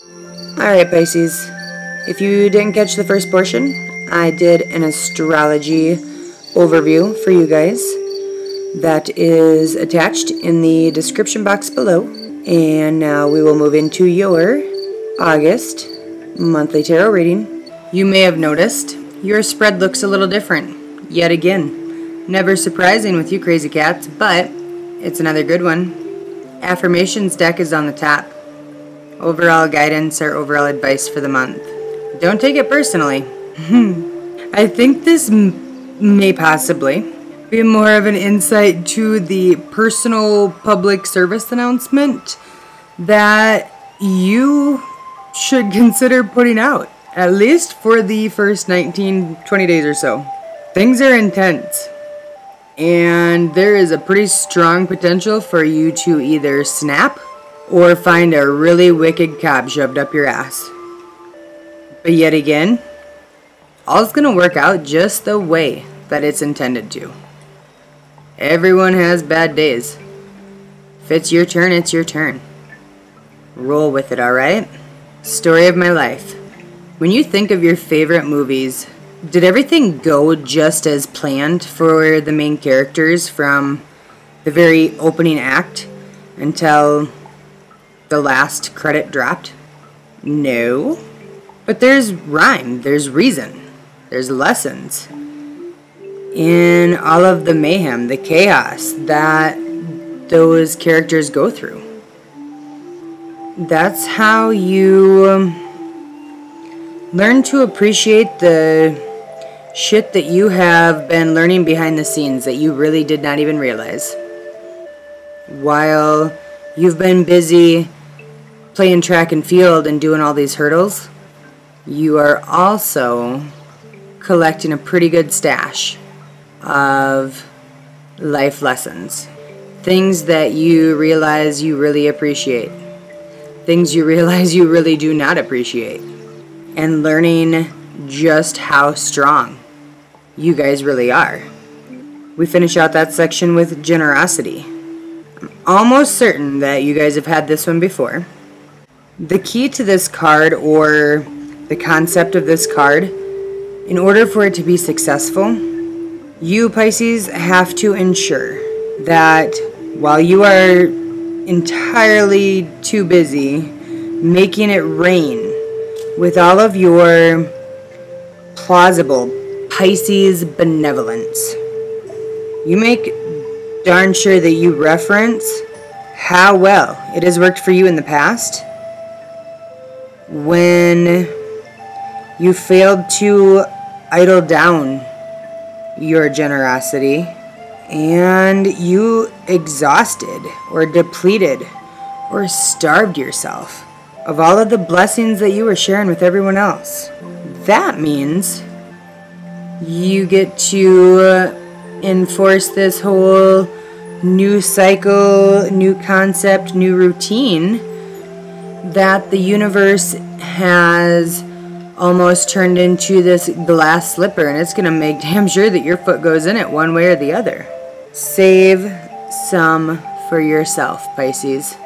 Alright, Pisces, if you didn't catch the first portion, I did an astrology overview for you guys that is attached in the description box below. And now we will move into your August monthly tarot reading. You may have noticed your spread looks a little different, yet again. Never surprising with you crazy cats, but it's another good one. Affirmations deck is on the top. Overall guidance or overall advice for the month. Don't take it personally. I think this may possibly be more of an insight to the personal public service announcement that you should consider putting out, at least for the first 19-20 days or so. Things are intense, and there is a pretty strong potential for you to either snap or find a really wicked cob shoved up your ass. But yet again, all's gonna work out just the way that it's intended to. Everyone has bad days. If it's your turn, it's your turn. Roll with it, alright? Story of my life. When you think of your favorite movies, did everything go just as planned for the main characters from the very opening act until the last credit dropped? No. But there's rhyme, there's reason, there's lessons in all of the mayhem, the chaos that those characters go through. That's how you learn to appreciate the shit that you have been learning behind the scenes that you really did not even realize. While you've been busy playing track and field and doing all these hurdles, you are also collecting a pretty good stash of life lessons. Things that you realize you really appreciate. Things you realize you really do not appreciate. And learning just how strong you guys really are. We finish out that section with generosity. I'm almost certain that you guys have had this one before. The key to this card, or the concept of this card, in order for it to be successful, you Pisces have to ensure that while you are entirely too busy making it rain with all of your plausible Pisces benevolence, you make darn sure that you reference how well it has worked for you in the past when you failed to idle down your generosity and you exhausted or depleted or starved yourself of all of the blessings that you were sharing with everyone else. That means you get to enforce this whole new cycle, new concept, new routine that the universe has almost turned into this glass slipper, and it's going to make damn sure that your foot goes in it one way or the other. Save some for yourself, Pisces.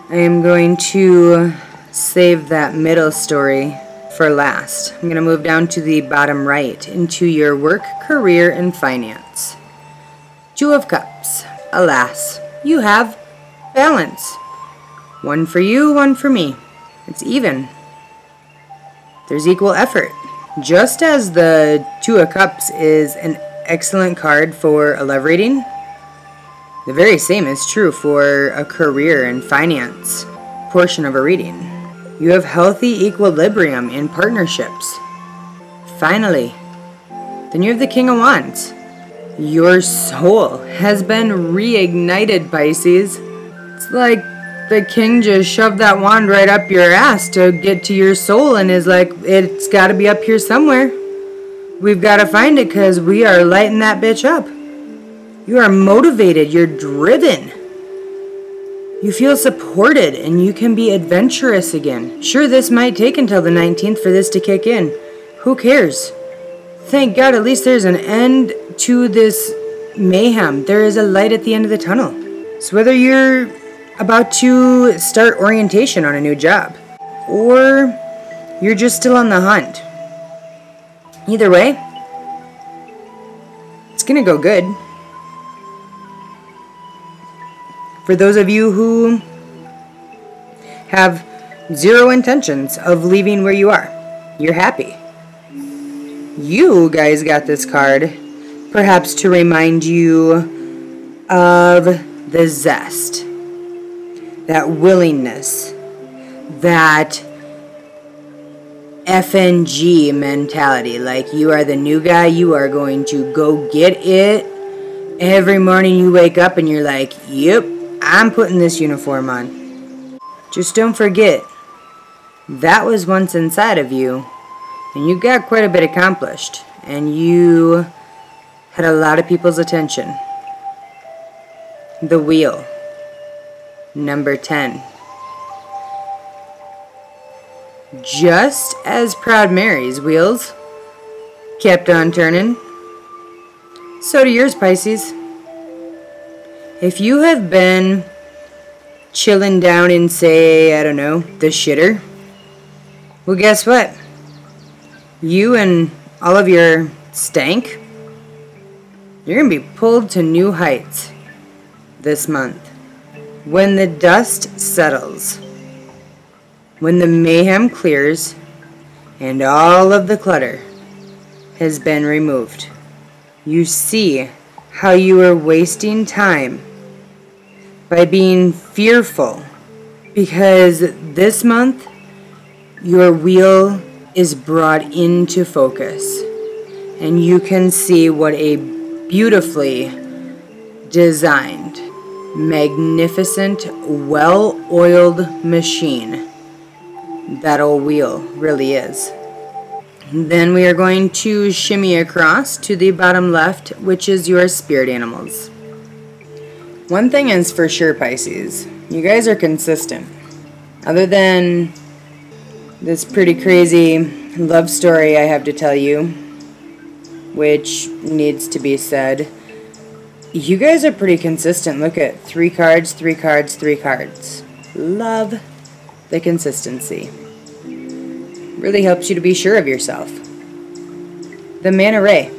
I am going to save that middle story for last. I'm going to move down to the bottom right into your work, career, and finance. Two of Cups. Alas, you have balance. One for you, one for me. It's even. There's equal effort. Just as the Two of Cups is an excellent card for a love reading, the very same is true for a career and finance portion of a reading. You have healthy equilibrium in partnerships. Finally, then you have the King of Wands. Your soul has been reignited, Pisces. It's like the king just shoved that wand right up your ass to get to your soul and is like, it's got to be up here somewhere. We've got to find it because we are lighting that bitch up. You are motivated. You're driven. You feel supported and you can be adventurous again. Sure, this might take until the 19th for this to kick in. Who cares? Thank God at least there's an end to this mayhem. There is a light at the end of the tunnel. So whether you're about to start orientation on a new job, or you're just still on the hunt. Either way, it's gonna go good. For those of you who have zero intentions of leaving where you are, you're happy. You guys got this card perhaps to remind you of the zest, that willingness, that FNG mentality. Like, you are the new guy, you are going to go get it. Every morning you wake up and you're like, yep, I'm putting this uniform on. Just don't forget, that was once inside of you, and you got quite a bit accomplished, and you had a lot of people's attention. The wheel, number 10. Just as Proud Mary's wheels kept on turning, so do yours, Pisces. If you have been chilling down in, say, I don't know, the shitter, well, guess what? You and all of your stank, you're going to be pulled to new heights this month. When the dust settles, when the mayhem clears, and all of the clutter has been removed, you see how you were wasting time by being fearful, because this month your wheel is brought into focus, and you can see what a beautifully designed, magnificent, well-oiled machine that old wheel really is. Then we are going to shimmy across to the bottom left, which is your spirit animals. One thing is for sure, Pisces, you guys are consistent. Other than this pretty crazy love story I have to tell you, which needs to be said, you guys are pretty consistent. Look at 3 cards, 3 cards, 3 cards. Love the consistency. Really helps you to be sure of yourself. The Manta Ray.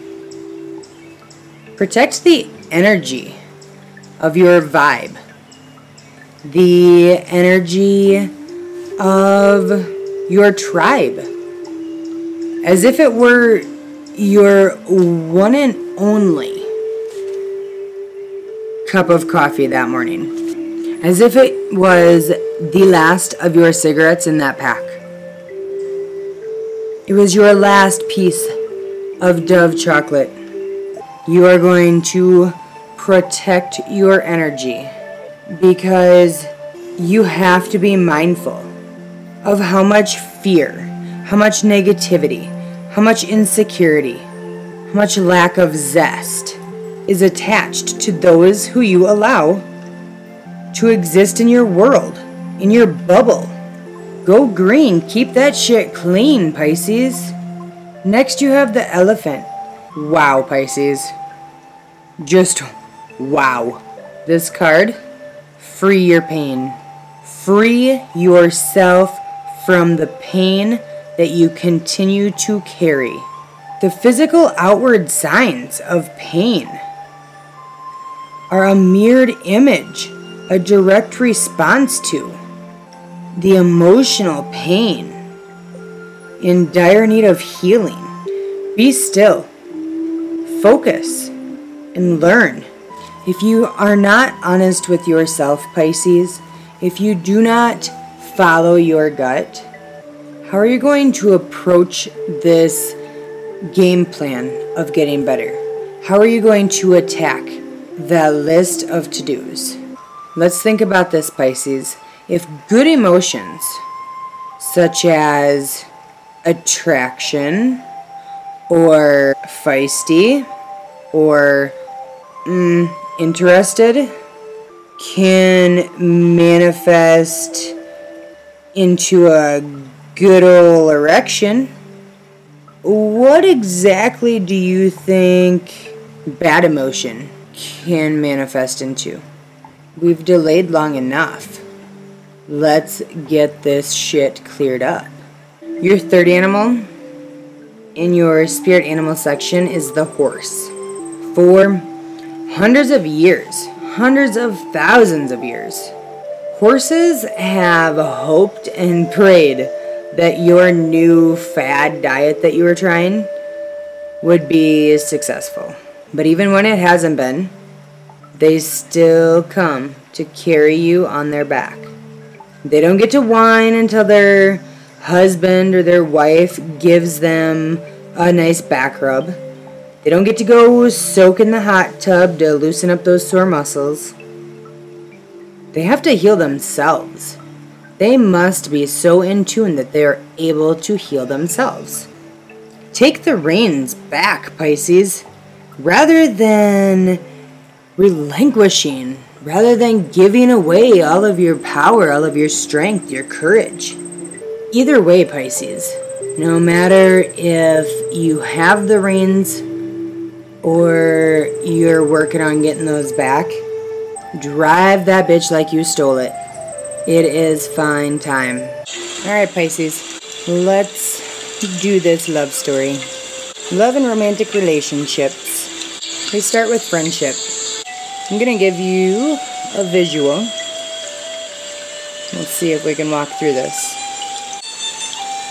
Protect the energy of your vibe. The energy of your tribe. As if it were your one and only cup of coffee that morning. As if it was the last of your cigarettes in that pack. It was your last piece of Dove chocolate. You are going to protect your energy, because you have to be mindful of how much fear, how much negativity, how much insecurity, how much lack of zest is attached to those who you allow to exist in your world, in your bubble. Go green. Keep that shit clean, Pisces. Next you have the elephant. Wow, Pisces. Just wow. This card, free your pain. Free yourself from the pain that you continue to carry. The physical outward signs of pain are a mirrored image, a direct response to the emotional pain in dire need of healing. Be still, focus, and learn. If you are not honest with yourself, Pisces, if you do not follow your gut, how are you going to approach this game plan of getting better? How are you going to attack the list of to-dos? Let's think about this, Pisces. If good emotions, such as attraction, or feisty, or interested, can manifest into a good ol' erection, what exactly do you think bad emotion can manifest into? We've delayed long enough. Let's get this shit cleared up. Your third animal in your spirit animal section is the horse. For hundreds of years, hundreds of thousands of years, horses have hoped and prayed that your new fad diet that you were trying would be successful. But even when it hasn't been, they still come to carry you on their back. They don't get to whine until their husband or their wife gives them a nice back rub. They don't get to go soak in the hot tub to loosen up those sore muscles. They have to heal themselves. They must be so in tune that they are able to heal themselves. Take the reins back, Pisces. Rather than relinquishing, rather than giving away all of your power, all of your strength, your courage. Either way, Pisces, no matter if you have the reins or you're working on getting those back, drive that bitch like you stole it. It is fine time. Alright, Pisces, let's do this love story. Love and romantic relationships. We start with friendship. I'm going to give you a visual. Let's see if we can walk through this.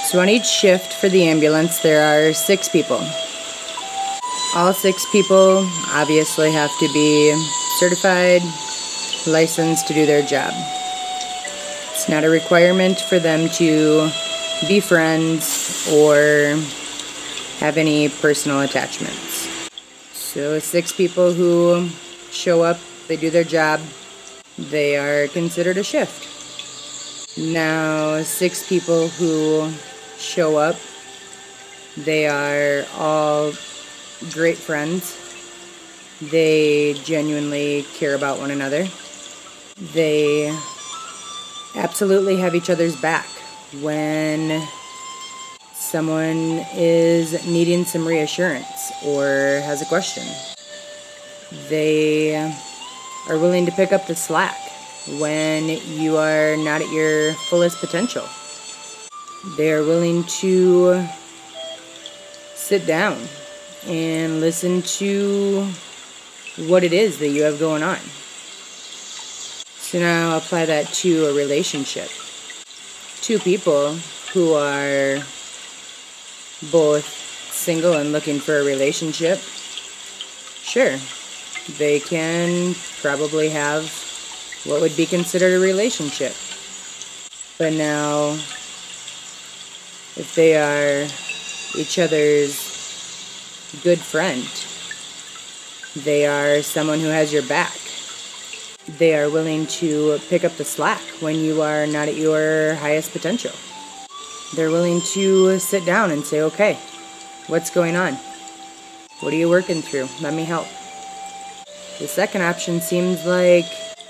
So on each shift for the ambulance, there are 6 people. All 6 people obviously have to be certified, licensed to do their job. It's not a requirement for them to be friends or have any personal attachments. So 6 people who show up, they do their job, they are considered a shift. Now 6 people who show up, they are all great friends. They genuinely care about one another. They absolutely have each other's back when someone is needing some reassurance or has a question. They are willing to pick up the slack when you are not at your fullest potential. They are willing to sit down and listen to what it is that you have going on. So now apply that to a relationship. 2 people who are both single and looking for a relationship, sure, they can probably have what would be considered a relationship. But now, if they are each other's good friend, they are someone who has your back. They are willing to pick up the slack when you are not at your highest potential. They're willing to sit down and say, okay, what's going on? What are you working through? Let me help. The second option seems like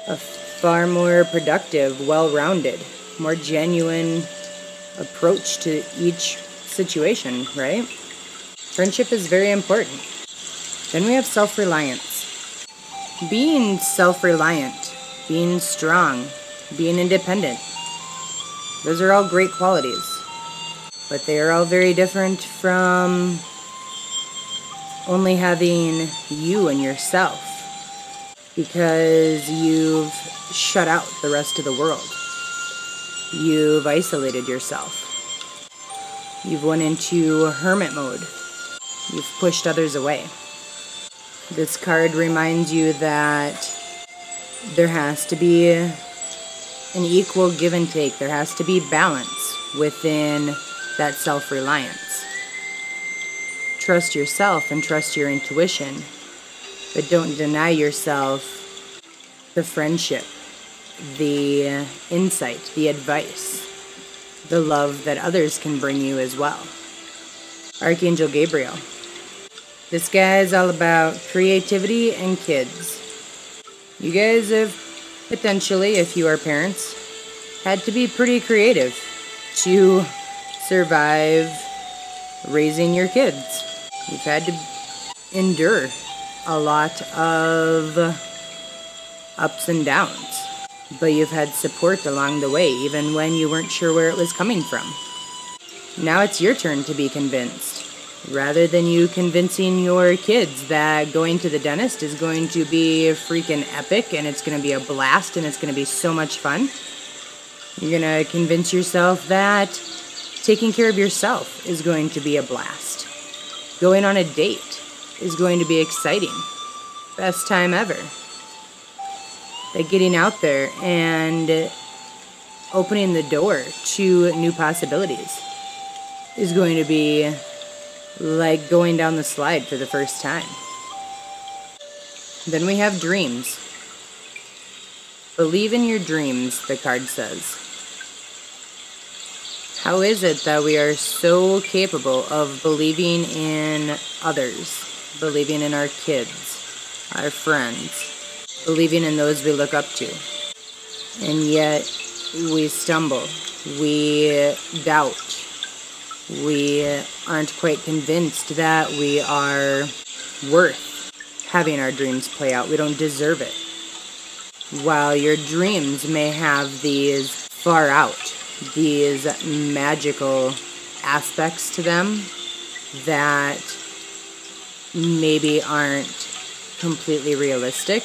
a far more productive, well-rounded, more genuine approach to each situation, right? Friendship is very important. Then we have self-reliance. Being self-reliant, being strong, being independent, those are all great qualities. But they are all very different from only having you and yourself, because you've shut out the rest of the world. You've isolated yourself. You've went into hermit mode. You've pushed others away. This card reminds you that there has to be an equal give and take. There has to be balance within that self-reliance. Trust yourself and trust your intuition, but don't deny yourself the friendship, the insight, the advice, the love that others can bring you as well. Archangel Gabriel. This guy is all about creativity and kids. You guys have potentially, if you are parents, had to be pretty creative to survive raising your kids. You've had to endure a lot of ups and downs. but you've had support along the way, even when you weren't sure where it was coming from. Now it's your turn to be convinced. Rather than you convincing your kids that going to the dentist is going to be freaking epic and it's going to be a blast and it's going to be so much fun, you're going to convince yourself that taking care of yourself is going to be a blast. Going on a date is going to be exciting. Best time ever. That getting out there and opening the door to new possibilities is going to be like going down the slide for the first time. Then we have dreams. Believe in your dreams, the card says. How is it that we are so capable of believing in others, believing in our kids, our friends, believing in those we look up to, and yet we stumble, we doubt, we aren't quite convinced that we are worth having our dreams play out. We don't deserve it. While your dreams may have these far out, these magical aspects to them that maybe aren't completely realistic,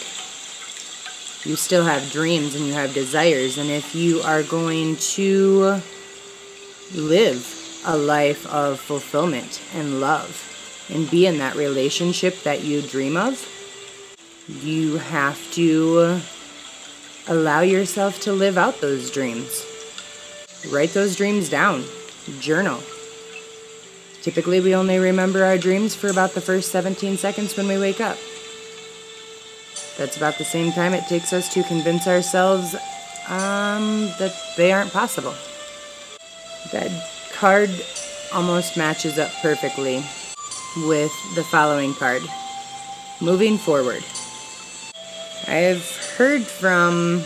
you still have dreams and you have desires. And if you are going to live a life of fulfillment and love and be in that relationship that you dream of, you have to allow yourself to live out those dreams. Write those dreams down. Journal. Typically, we only remember our dreams for about the first 17 seconds when we wake up. That's about the same time it takes us to convince ourselves that they aren't possible. That card almost matches up perfectly with the following card. Moving forward. I've heard from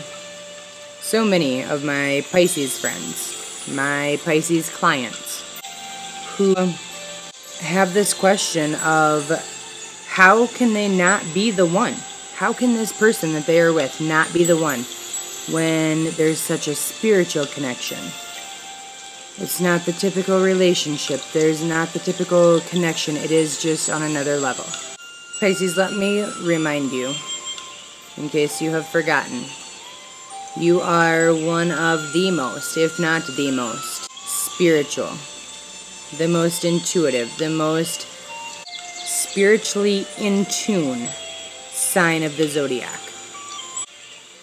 so many of my Pisces friends, my Pisces clients, who have this question of how can they not be the one? How can this person that they are with not be the one when there's such a spiritual connection? It's not the typical relationship. There's not the typical connection. It is just on another level. Pisces, let me remind you, in case you have forgotten, you are one of the most, if not the most, spiritual, the most intuitive, the most spiritually in tune sign of the zodiac.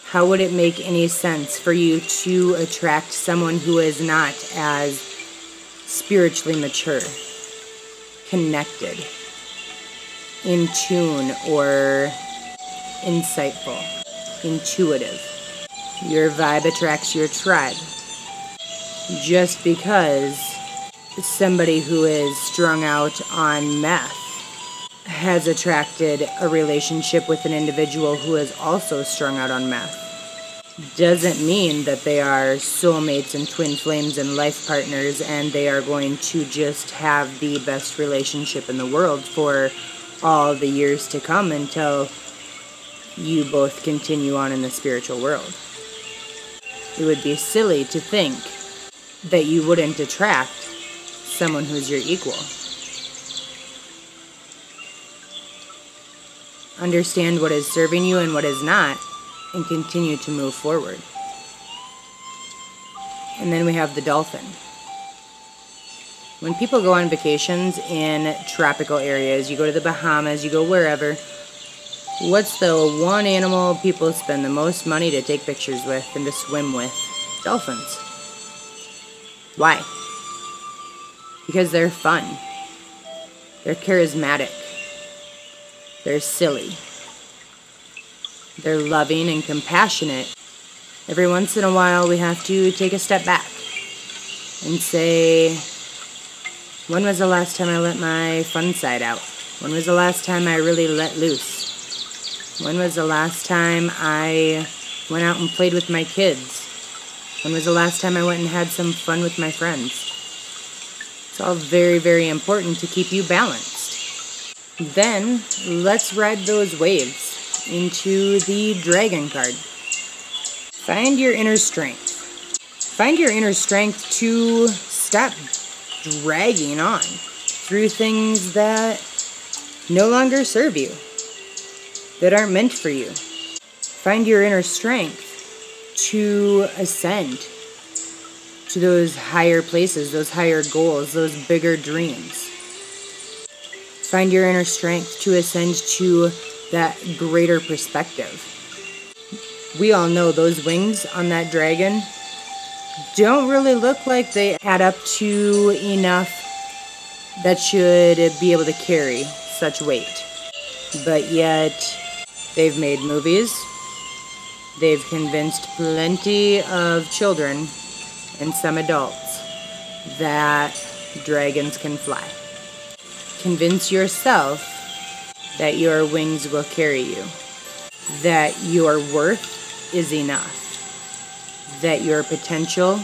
How would it make any sense for you to attract someone who is not as spiritually mature, connected, in tune, or insightful, intuitive? Your vibe attracts your tribe. Just because somebody who is strung out on meth has attracted a relationship with an individual who is also strung out on meth doesn't mean that they are soulmates and twin flames and life partners and they are going to just have the best relationship in the world for all the years to come until you both continue on in the spiritual world. It would be silly to think that you wouldn't attract someone who's your equal. Understand what is serving you and what is not, and continue to move forward. And then we have the dolphin. When people go on vacations in tropical areas, you go to the Bahamas, you go wherever, what's the one animal people spend the most money to take pictures with and to swim with? Dolphins. Why? Because they're fun. They're charismatic. They're silly. They're loving and compassionate. Every once in a while, we have to take a step back and say, when was the last time I let my fun side out? When was the last time I really let loose? When was the last time I went out and played with my kids? When was the last time I went and had some fun with my friends? It's all very, very important to keep you balanced. Then, let's ride those waves into the dragon card. Find your inner strength. Find your inner strength to stop dragging on through things that no longer serve you, that aren't meant for you. Find your inner strength to ascend to those higher places, those higher goals, those bigger dreams. Find your inner strength to ascend to that greater perspective. We all know those wings on that dragon don't really look like they add up to enough that should be able to carry such weight. But yet, they've made movies. They've convinced plenty of children and some adults that dragons can fly. Convince yourself that your wings will carry you, that your worth is enough, that your potential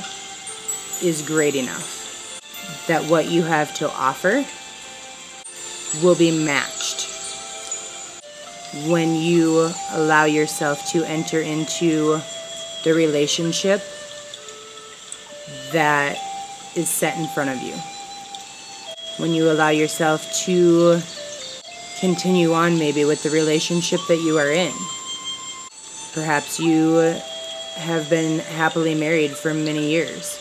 is great enough, that what you have to offer will be matched when you allow yourself to enter into the relationship that is set in front of you. When you allow yourself to continue on maybe with the relationship that you are in. Perhaps you have been happily married for many years.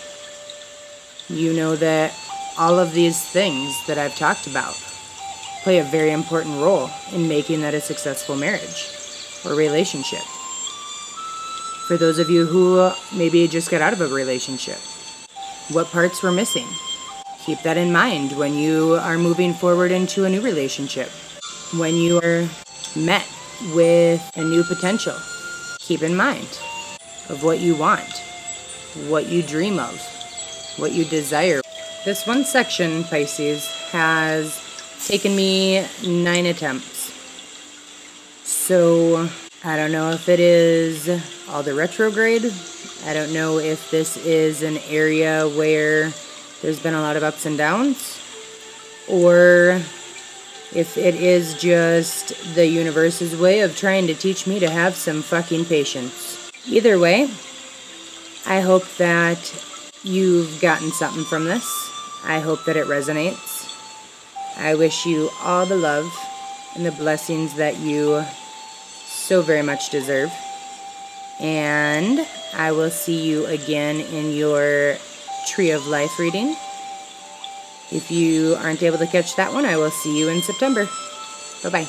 You know that all of these things that I've talked about play a very important role in making that a successful marriage or relationship. For those of you who maybe just got out of a relationship, what parts were missing? Keep that in mind when you are moving forward into a new relationship. When you are met with a new potential, keep in mind of what you want, what you dream of, what you desire. This one section, Pisces, has taken me 9 attempts. So I don't know if it is all the retrograde. I don't know if this is an area where there's been a lot of ups and downs, or if it is just the universe's way of trying to teach me to have some fucking patience. Either way, I hope that you've gotten something from this. I hope that it resonates. I wish you all the love and the blessings that you so very much deserve. And I will see you again in your Tree of Life reading. If you aren't able to catch that one, I will see you in September. Bye-bye.